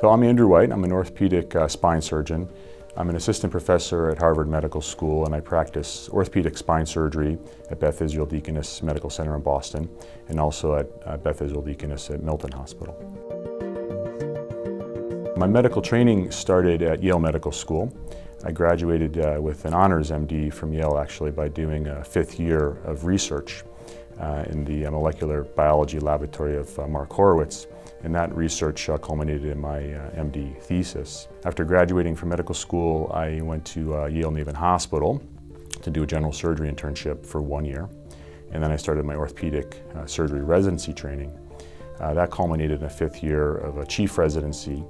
So I'm Andrew White. I'm an orthopedic spine surgeon. I'm an assistant professor at Harvard Medical School, and I practice orthopedic spine surgery at Beth Deaconess Medical Center in Boston, and also at Beth Deaconess at Milton Hospital. My medical training started at Yale Medical School. I graduated with an honors MD from Yale, actually, by doing a 5th year of research in the molecular biology laboratory of Mark Horowitz. And that research culminated in my MD thesis. After graduating from medical school, I went to Yale New Haven Hospital to do a general surgery internship for 1 year. And then I started my orthopedic surgery residency training. That culminated in a 5th year of a chief residency.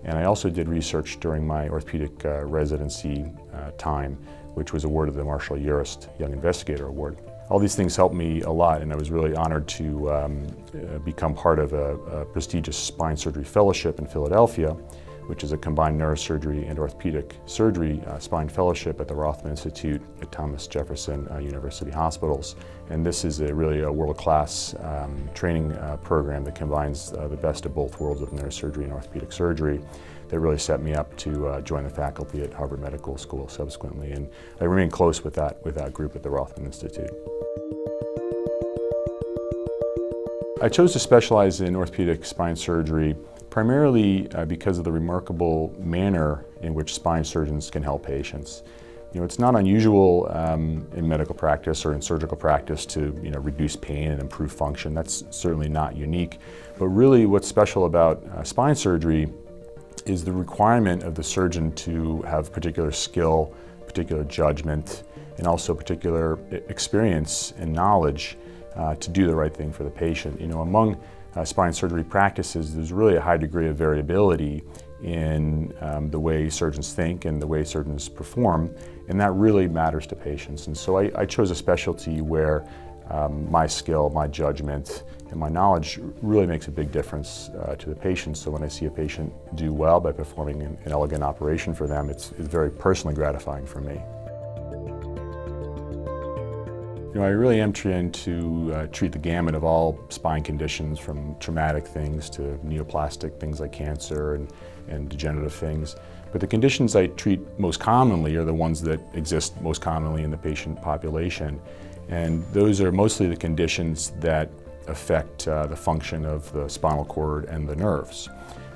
And I also did research during my orthopedic residency time, which was awarded the Marshall Urist Young Investigator Award. All these things helped me a lot, and I was really honored to become part of a prestigious spine surgery fellowship in Philadelphia, which is a combined neurosurgery and orthopedic surgery spine fellowship at the Rothman Institute at Thomas Jefferson University Hospitals. And this is really a world-class training program that combines the best of both worlds of neurosurgery and orthopedic surgery that really set me up to join the faculty at Harvard Medical School subsequently. And I remain close with that group at the Rothman Institute. I chose to specialize in orthopedic spine surgery primarily because of the remarkable manner in which spine surgeons can help patients. You know, it's not unusual in medical practice or in surgical practice to reduce pain and improve function. That's certainly not unique. But really what's special about spine surgery is the requirement of the surgeon to have particular skill, particular judgment, and also particular experience and knowledge to do the right thing for the patient. You know, among spine surgery practices, there's really a high degree of variability in the way surgeons think and the way surgeons perform, and that really matters to patients. And so I chose a specialty where my skill, my judgment, and my knowledge really makes a big difference to the patient. So when I see a patient do well by performing an elegant operation for them, it's very personally gratifying for me. You know, I really am trying to treat the gamut of all spine conditions, from traumatic things to neoplastic things like cancer and degenerative things. But the conditions I treat most commonly are the ones that exist most commonly in the patient population. And those are mostly the conditions that affect the function of the spinal cord and the nerves.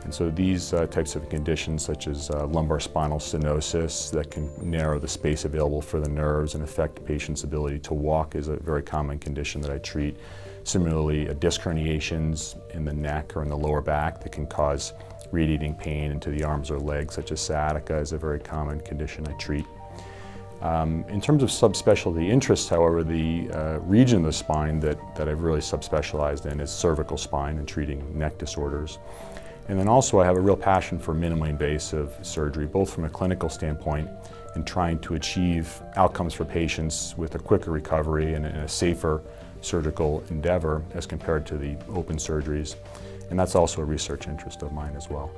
And so these types of conditions, such as lumbar spinal stenosis that can narrow the space available for the nerves and affect the patient's ability to walk, is a very common condition that I treat. Similarly, disc herniations in the neck or in the lower back that can cause radiating pain into the arms or legs, such as sciatica, is a very common condition I treat. In terms of subspecialty interests, however, the region of the spine that I've really subspecialized in is cervical spine and treating neck disorders. And then also I have a real passion for minimally invasive surgery, both from a clinical standpoint and trying to achieve outcomes for patients with a quicker recovery and a safer surgical endeavor as compared to the open surgeries. And that's also a research interest of mine as well.